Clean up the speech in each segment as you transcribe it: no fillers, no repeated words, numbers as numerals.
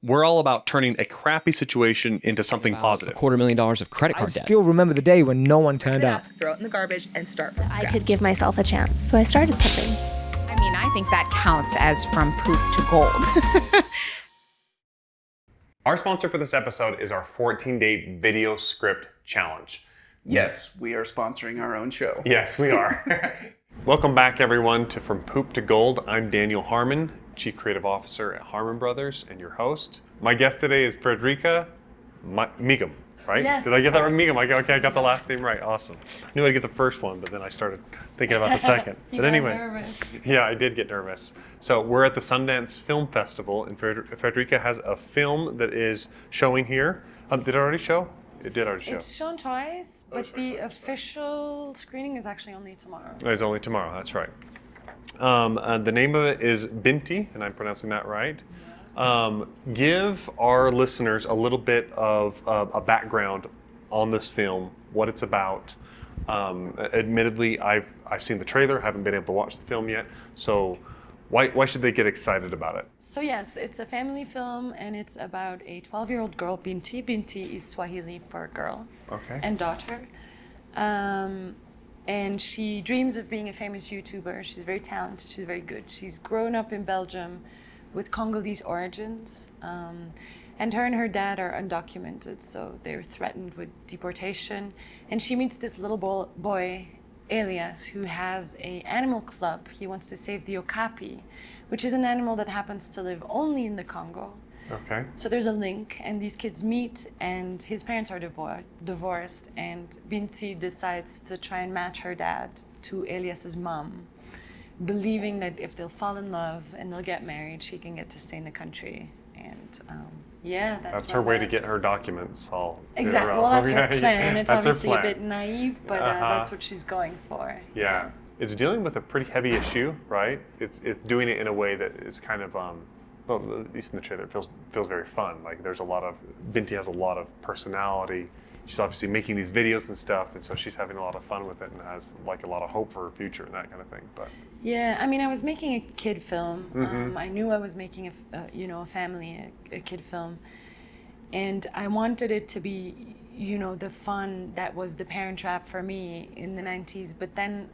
We're all about turning a crappy situation into something positive. $250,000 of credit card debt. Still remember the day when no one turned up. Throw it in the garbage and start from scratch. I could give myself a chance, so I started something. I mean, I think that counts as from poop to gold. Our sponsor for this episode is our 14-day video script challenge. Yes, we are sponsoring our own show. Yes, we are. Welcome back, everyone, to From Poop to Gold. I'm Daniel Harmon, Chief Creative Officer at Harmon Brothers, and your host. My guest today is Frederike Migom, right? Yes. Did I get that right? Migom. Okay, I got the last name right. Awesome. I knew I'd get the first one, but then I started thinking about the second. But anyway, nervous. Yeah, I did get nervous. So we're at the Sundance Film Festival, and Frederike has a film that is showing here. Did it already show? It did already show. It's shown twice, but the official screening is actually only tomorrow. It's only tomorrow, that's right. The name of it is Binti, and I'm pronouncing that right. Give our listeners a little bit of a background on this film, what it's about. Admittedly, I've seen the trailer, haven't been able to watch the film yet, so why should they get excited about it? So yes, it's a family film, and it's about a 12-year-old girl, Binti. Binti is Swahili for girl and daughter. And she dreams of being a famous YouTuber. She's very talented, she's very good. She's grown up in Belgium with Congolese origins. And her and her dad are undocumented, so they're threatened with deportation. And she meets this little boy, Elias, who has an animal club. He wants to save the okapi, which is an animal that happens to live only in the Congo. Okay. So there's a link, and these kids meet, and his parents are divorced, and Binti decides to try and match her dad to Elias's mom, believing that if they'll fall in love and they'll get married, she can get to stay in the country. And that's her way to get her documents all. Exactly. Well, that's her plan. It's That's her obviously plan. a bit naive, but that's what she's going for. Yeah. It's dealing with a pretty heavy issue, right? It's doing it in a way that is kind of, well, at least in the trailer, it feels very fun. Like Binti has a lot of personality. She's obviously making these videos and stuff, and so she's having a lot of fun with it and has like a lot of hope for her future and that kind of thing. But yeah, I mean, I was making a kid film. Mm-hmm. I knew I was making a kid film, and I wanted it to be, the fun that was The Parent Trap for me in the 90s. But then,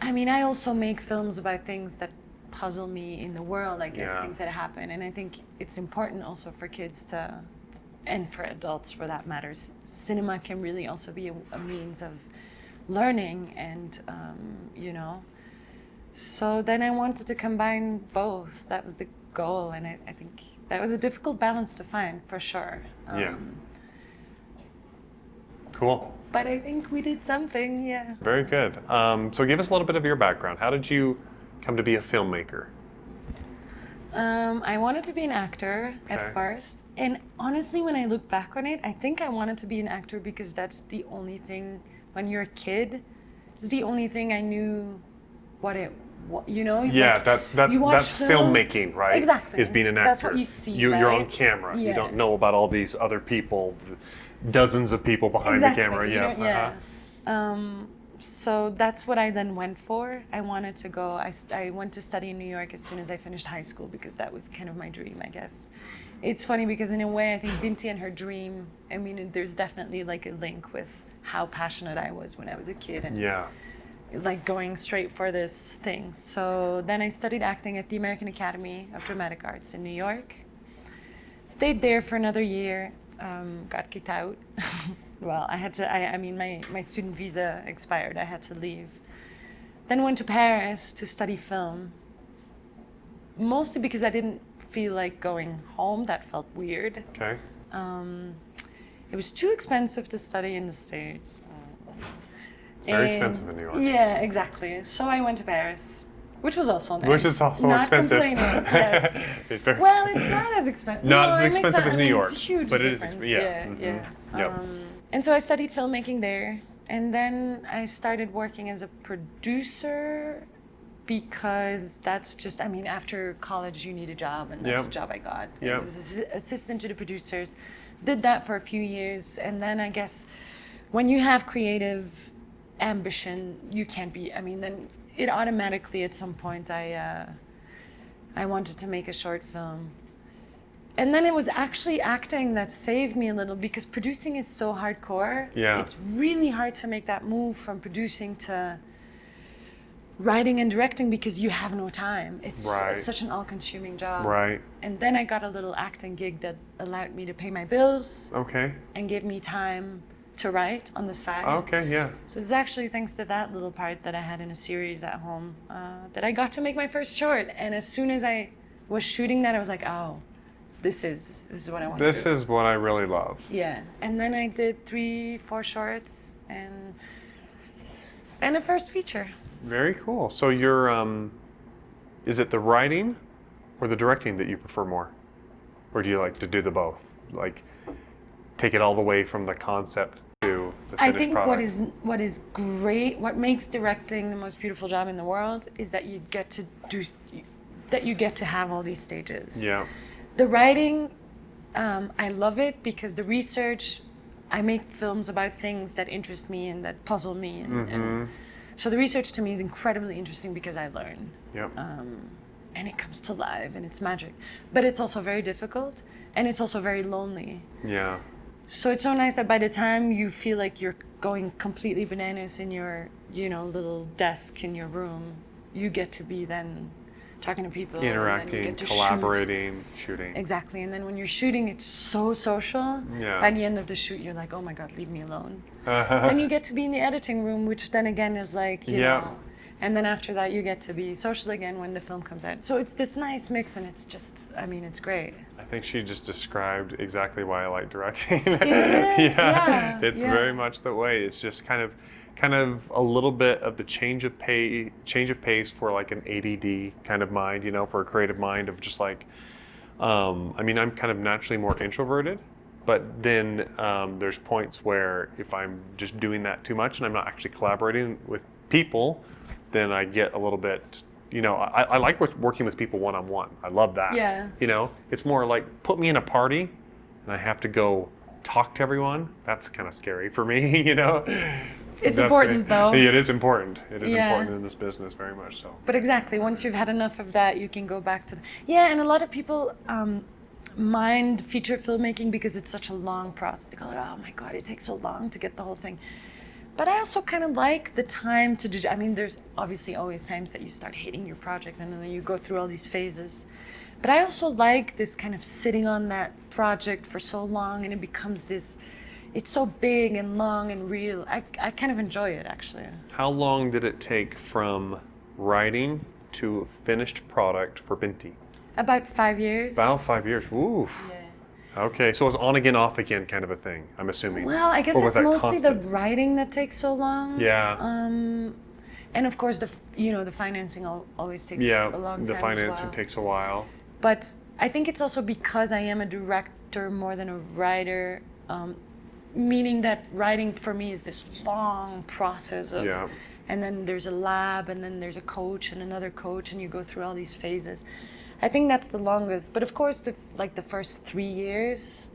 I mean, I also make films about things that puzzle me in the world, I guess, things that happen. And I think it's important also for kids to, and for adults for that matter, cinema can really also be a means of learning and, So then I wanted to combine both. That was the goal, and I think that was a difficult balance to find, for sure. Cool. But I think we did something, yeah. Very good. So give us a little bit of your background. How did you come to be a filmmaker? I wanted to be an actor at first. And honestly, when I look back on it, I think I wanted to be an actor because that's the only thing, when you're a kid, it's the only thing I knew Yeah, like, that's films, filmmaking, right? Exactly. Is being an actor. That's what you see, You're right? on camera. Yeah. You don't know about all these other people, dozens of people behind the camera. So that's what I then went for. I wanted to go, I went to study in New York as soon as I finished high school because that was kind of my dream, I guess. It's funny because in a way I think Binti and her dream, I mean, there's definitely like a link with how passionate I was when I was a kid and like going straight for this thing. So then I studied acting at the American Academy of Dramatic Arts in New York. Stayed there for another year, got kicked out. Well, I had to, I mean, my student visa expired, I had to leave. Then went to Paris to study film, mostly because I didn't feel like going home, that felt weird. Okay. It was too expensive to study in the States. It's very expensive in New York. Yeah, exactly. So I went to Paris, which was also nice. Which is also not expensive. Complaining, yes. It's very Well, it's not as expensive. Not No, as it makes expensive sense. as New York, It's a huge but it is difference. expensive. Yeah. Yeah. And so I studied filmmaking there, and then I started working as a producer because that's just, I mean, after college you need a job, and that's the job I got. And I was assistant to the producers, did that for a few years, and then I guess when you have creative ambition, you can't be, I mean, then it automatically at some point I wanted to make a short film. And then it was actually acting that saved me a little, because producing is so hardcore. Yeah. It's really hard to make that move from producing to writing and directing, because you have no time. It's Right. such an all-consuming job. Right. And then I got a little acting gig that allowed me to pay my bills Okay. and gave me time to write on the side. Okay. Yeah. So it's actually thanks to that little part that I had in a series at home that I got to make my first short. And as soon as I was shooting that, I was like, oh, this is what I want to do. This is what I really love. Yeah. And then I did 3-4 shorts and a first feature. Very cool. So you're, is it the writing or the directing that you prefer more? Or do you like to do the both? Like take it all the way from the concept to the I finished think product? what is great, what makes directing the most beautiful job in the world is that you get to have all these stages. Yeah. The writing, I love it because the research, I make films about things that interest me and that puzzle me. And so the research to me is incredibly interesting because I learn. Yep. And it comes to life and it's magic. But it's also very difficult and it's also very lonely. Yeah. So it's so nice that by the time you feel like you're going completely bananas in your, little desk in your room, you get to be then talking to people, and then you Interacting, get to collaborating, shooting. Exactly, and then when you're shooting, it's so social. Yeah. By the end of the shoot, you're like, oh my God, leave me alone. Then you get to be in the editing room, which then again is like, you Yeah. know. And then after that, you get to be social again when the film comes out. So it's this nice mix, and it's just, it's great. I think she just described exactly why I like directing. Isn't it? Yeah. It's yeah. very much the way. It's just kind of a little bit of the change of pace for like an ADD kind of mind, for a creative mind of just like, I'm kind of naturally more introverted, but then there's points where if I'm just doing that too much and I'm not actually collaborating with people, then I get a little bit, I like working with people one-on-one. I love that. Yeah. It's more like put me in a party and I have to go talk to everyone. That's kind of scary for me, It's important, though. It is important. It is Yeah. important in this business, very much so. But exactly, once you've had enough of that, you can go back to and a lot of people mind feature filmmaking because it's such a long process. They go, oh my God, it takes so long to get the whole thing. But I also kind of like the time to do. There's obviously always times that you start hating your project and then you go through all these phases. But I also like this kind of sitting on that project for so long and it becomes this, it's so big and long and real. I kind of enjoy it, actually. How long did it take from writing to a finished product for Binti? About 5 years. About 5 years. Ooh. Yeah. Okay, so it was on again, off again kind of a thing, I'm assuming. Well, I guess Or was it's that mostly the constant? writing that takes so long. Yeah. And of course, the financing always takes Yeah, a long time the financing as well. takes a while. But I think it's also because I am a director more than a writer, meaning that writing for me is this long process of, Yeah. and then there's a lab, and then there's a coach and another coach, and you go through all these phases. I think that's the longest. But of course, the first 3 years,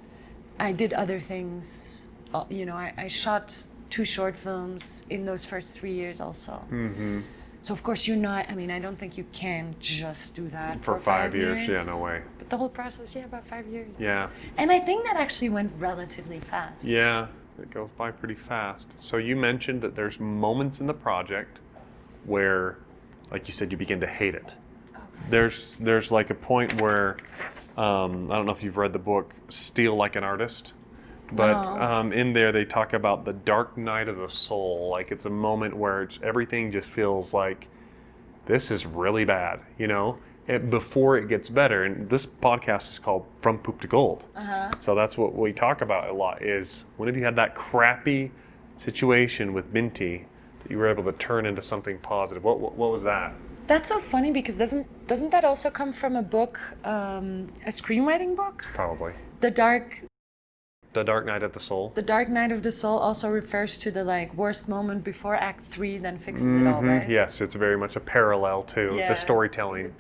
I did other things. I shot 2 short films in those first 3 years also. Mm-hmm. So of course you're not, I don't think you can just do that For 5 years, yeah, no way. But the whole process, about 5 years. Yeah. And I think that actually went relatively fast. Yeah, it goes by pretty fast. So you mentioned that there's moments in the project where, like you said, you begin to hate it. There's like a point where, I don't know if you've read the book Steal Like an Artist, but No. in there they talk about the dark night of the soul. Like it's a moment where everything just feels like this is really bad, before it gets better. And this podcast is called From Poop to Gold. So that's what we talk about a lot is when have you had that crappy situation with Binti that you were able to turn into something positive? What was that? That's so funny because doesn't that also come from a book, a screenwriting book? Probably. The Dark Night of the Soul. The Dark Night of the Soul also refers to the worst moment before Act 3, then fixes it all, right? Yes, it's very much a parallel to Yeah. the storytelling.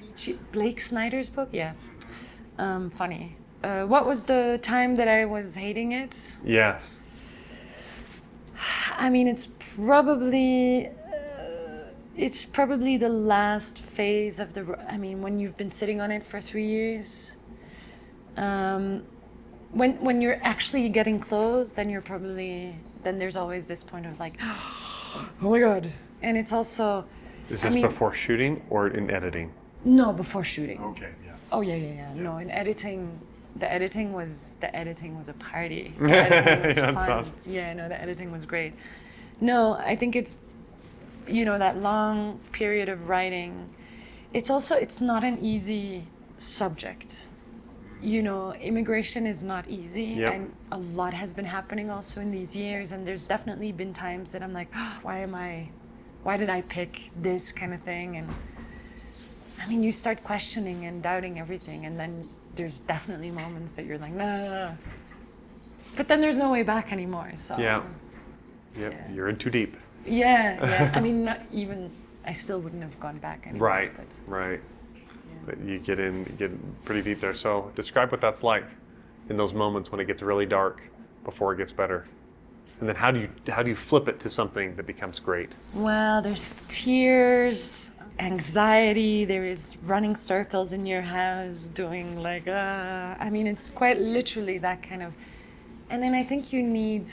Blake Snyder's book, yeah. Funny. What was the time that I was hating it? Yeah. It's probably the last phase of when you've been sitting on it for 3 years. When you're actually getting close, then there's always this point of like, oh my God. And it's also, Is this before shooting or in editing? No, before shooting. Okay, yeah. Oh yeah. No, in editing, the editing was a party. The editing was Yeah, fun. that's awesome. Yeah, no, the editing was great. No, I think it's, that long period of writing. It's not an easy subject. Immigration is not easy, Yep. and a lot has been happening also in these years. And there's definitely been times that I'm like, why did I pick this kind of thing? And I mean, you start questioning and doubting everything, and then there's definitely moments that you're like, nah. But then there's no way back anymore. So Yeah. Yep. Yeah. You're in too deep. yeah. I mean, not even. I still wouldn't have gone back anymore. Right. But Right. But you get pretty deep there. So describe what that's like in those moments when it gets really dark before it gets better. And then how do you flip it to something that becomes great? well, there's tears, anxiety. There is running circles in your house, doing like, I mean, it's quite literally that kind of. And then I think you need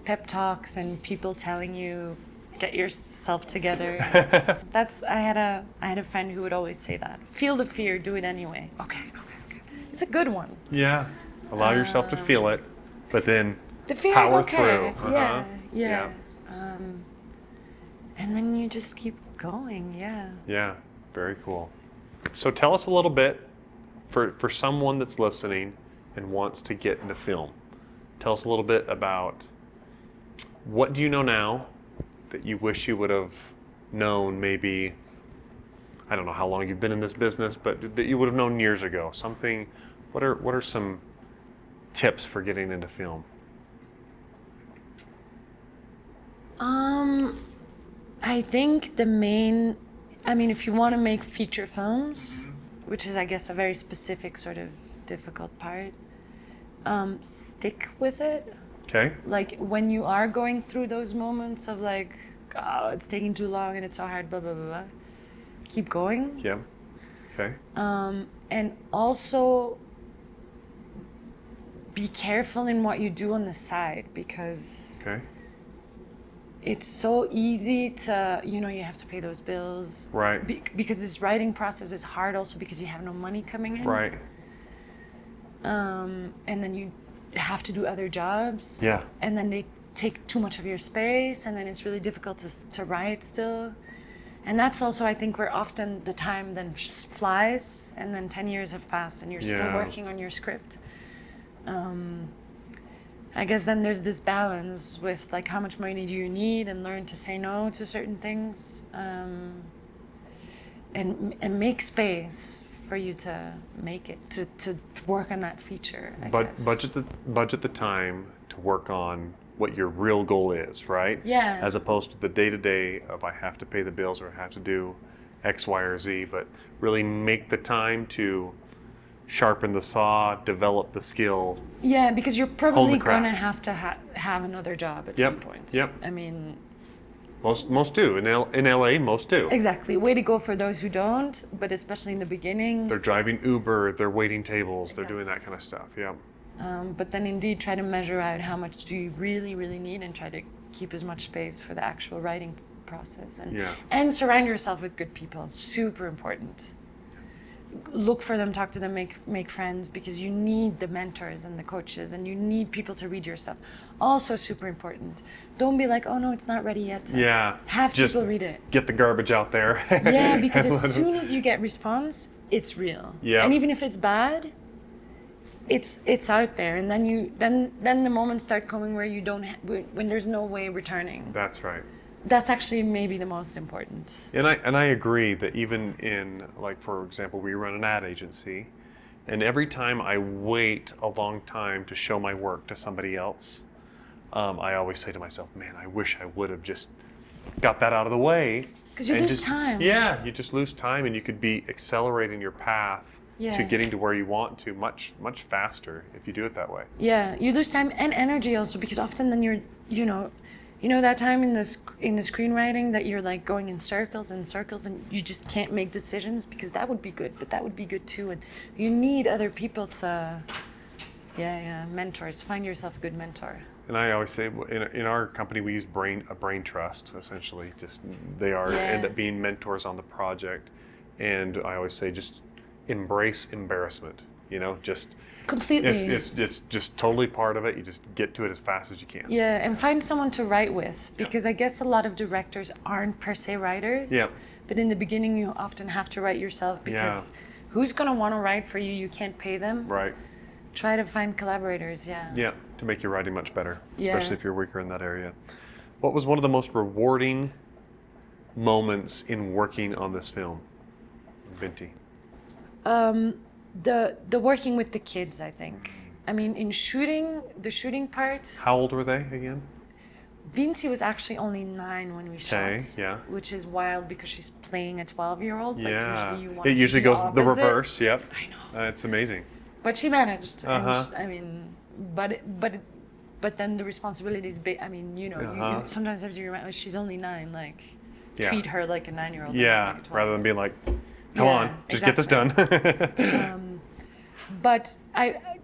pep talks and people telling you, get yourself together. I had a friend who would always say that. Feel the fear, do it anyway. Okay. It's a good one. Yeah. Allow yourself to feel it, but then The fear is power okay. through. Uh-huh. Yeah. And then you just keep going. Yeah. Yeah. Very cool. So tell us a little bit for someone that's listening and wants to get into film. Tell us a little bit about what do you know now that you wish you would have known maybe, I don't know how long you've been in this business, but that you would have known years ago. What are some tips for getting into film? I think if you want to make feature films, which is, I guess, a very specific sort of difficult part, stick with it. Okay. Like when you are going through those moments of like, oh, it's taking too long and it's so hard, blah, blah, blah, blah. Keep going. Yeah. Okay. And also be careful in what you do on the side, because Okay. it's so easy to, you have to pay those bills. Right. Because this writing process is hard also because you have no money coming in. Right. And then you have to do other jobs. Yeah. And then they take too much of your space, and then it's really difficult to write still. And that's also, I think, where often the time then flies, and then 10 years have passed and you're still Yeah. working on your script. I guess then there's this balance with like how much money do you need, and learn to say no to certain things, and make space for you to make it, to work on that feature, I guess. Budget the time to work on what your real goal is, right? Yeah. As opposed to the day-to-day of I have to pay the bills or I have to do X, Y, or Z, but really make the time to sharpen the saw, develop the skill. Yeah, because you're probably craft. gonna have to have another job at Yep, some point. yep. I mean, Most do. In LA, most do. exactly. Way to go for those who don't, but especially in the beginning. They're driving Uber, they're waiting tables, they're doing that kind of stuff, yeah. But then indeed try to measure out how much do you really, really need, and try to keep as much space for the actual writing process. Yeah. And surround yourself with good people. It's super important. Look for them, talk to them, make friends, because you need the mentors and the coaches, and you need people to read your stuff. Also super important. Don't be like, oh no, it's not ready yet. Yeah. Have Just people read it. Get the garbage out there. Yeah, because as soon as you get response, it's real. Yeah. And even if it's bad, it's out there, and then the moments start coming where you don't when there's no way returning. That's right. That's actually maybe the most important. And I agree that even in, like, for example, we run an ad agency, and every time I wait a long time to show my work to somebody else, I always say to myself, man, I wish I would have just got that out of the way. Because you and lose time. Yeah, you just lose time, and you could be accelerating your path to Yeah. getting to where you want to much, much faster if you do it that way. Yeah, you lose time and energy also, because often then You know that time in the screenwriting that you're like going in circles and circles and you just can't make decisions because that would be good, but that would be good too, and you need other people to, mentors. Find yourself a good mentor. And I always say, in our company, we use a brain trust, essentially. Just they end up being mentors on the project, and I always say, just embrace embarrassment. Just Completely. It's just totally part of it. You just get to it as fast as you can. Yeah, and find someone to write with, because I guess a lot of directors aren't per se writers. Yeah. But in the beginning, you often have to write yourself because who's gonna want to write for you? You can't pay them. Right. Try to find collaborators. Yeah. Yeah, to make your writing much better, Yeah. especially if you're weaker in that area. What was one of the most rewarding moments in working on this film, Binti? The working with the kids, I think. I mean, in the shooting part, How old were they again? Binti was actually only 9 when we shot. Yeah. Which is wild because she's playing a 12-year-old. Like Yeah. usually you want It to usually do goes the opposite. reverse. Yep. I know. It's amazing. But she managed. Uh-huh. But then the responsibility is big. I mean, you sometimes have to remind. She's only 9. Like, Yeah. treat her like a 9-year-old. Yeah, like a rather than being like, come Yeah, on, just get this done. But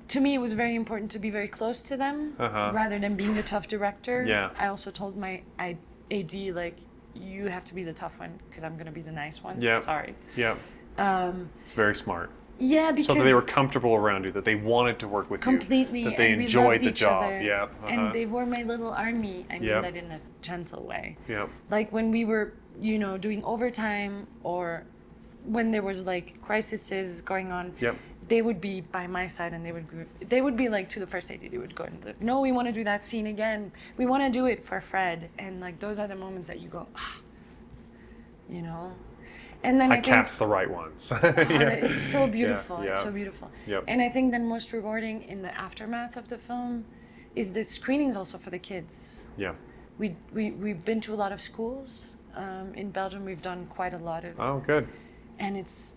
to me, it was very important to be very close to them, rather than being the tough director. Yeah. I also told my AD, like, you have to be the tough one because I'm gonna be the nice one. Yeah. Sorry. Yeah. It's very smart. Yeah, because So that they were comfortable around you, that they wanted to work with completely, you, that they and we enjoyed loved the each job. other. Yeah. And they were my little army. I mean Yep. that in a gentle way. Yep. Like when we were, doing overtime, or when there was like crises going on. Yep. They would be by my side, and they would be like to the first AD. They would go and be like, no, we want to do that scene again. We want to do it for Fred. And like those are the moments that you go, And then I think cast the right ones. it's so beautiful. Yeah, It's yeah. so beautiful. Yep. And I think then most rewarding in the aftermath of the film is the screenings also for the kids. Yeah. We've been to a lot of schools. In Belgium, we've done quite a lot of. Oh, good. And it's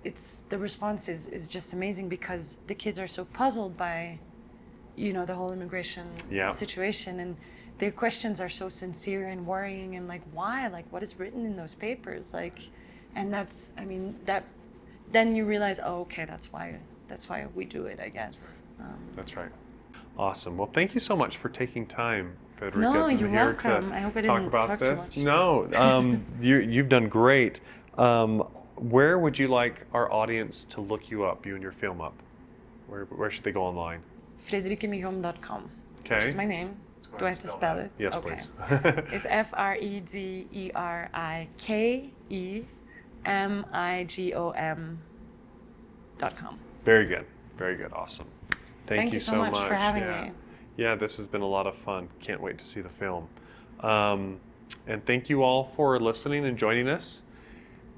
the response is just amazing because the kids are so puzzled by, the whole immigration situation, and their questions are so sincere and worrying, and like, why? Like, what is written in those papers? Like, and then you realize, oh, okay, that's why we do it, I guess. That's right. Awesome. Well, thank you so much for taking time, Frederike. No, you're here welcome. to I hope I talk didn't about talk so this. much. No, you've done great. Where would you like our audience to look you up, you and your film up? Where should they go online? FrederikeMigom.com. Okay. Which is my name. Do I have to spell it? Yes, okay. please. It's FrederikeMigom.com. Very good. Very good. Awesome. Thank you so much for having me. Yeah, this has been a lot of fun. Can't wait to see the film. And thank you all for listening and joining us.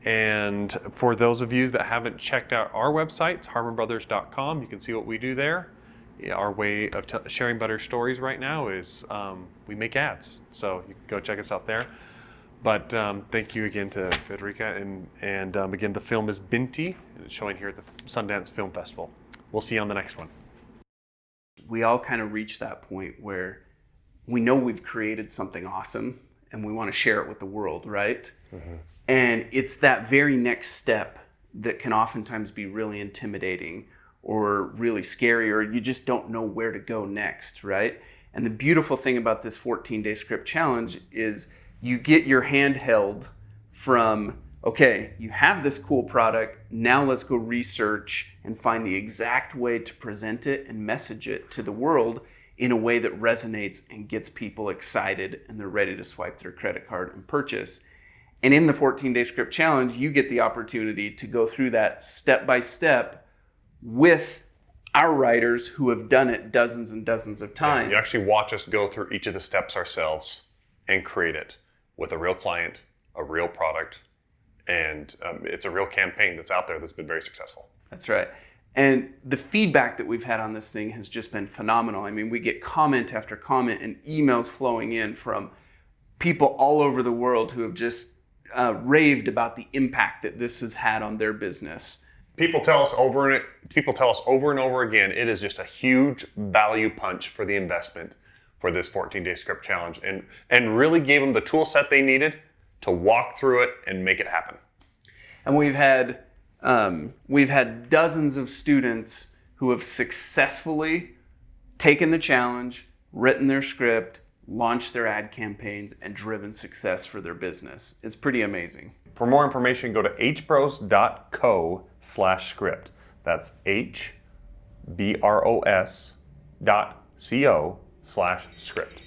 And for those of you that haven't checked out our website, it's harmonbrothers.com. You can see what we do there. Yeah, our way of sharing better stories right now is we make ads. So you can go check us out there. But thank you again to Frederike. And again, the film is Binti, and it's showing here at the Sundance Film Festival. We'll see you on the next one. We all kind of reach that point where we know we've created something awesome and we want to share it with the world, right? Mm-hmm. And it's that very next step that can oftentimes be really intimidating or really scary, or you just don't know where to go next, right? And the beautiful thing about this 14-day script challenge is you get your hand held from, okay, you have this cool product, now let's go research and find the exact way to present it and message it to the world in a way that resonates and gets people excited and they're ready to swipe their credit card and purchase. And in the 14-day script challenge, you get the opportunity to go through that step by step with our writers who have done it dozens and dozens of times. Yeah, you actually watch us go through each of the steps ourselves and create it with a real client, a real product, and it's a real campaign that's out there that's been very successful. That's right. And the feedback that we've had on this thing has just been phenomenal. I mean, we get comment after comment and emails flowing in from people all over the world who have just raved about the impact that this has had on their business. People tell us over and over again, it is just a huge value punch for the investment for this 14-day script challenge and really gave them the tool set they needed to walk through it and make it happen. And we've had dozens of students who have successfully taken the challenge, written their script, launched their ad campaigns, and driven success for their business. It's pretty amazing. For more information, go to hbros.co/script. That's hbros.co/script.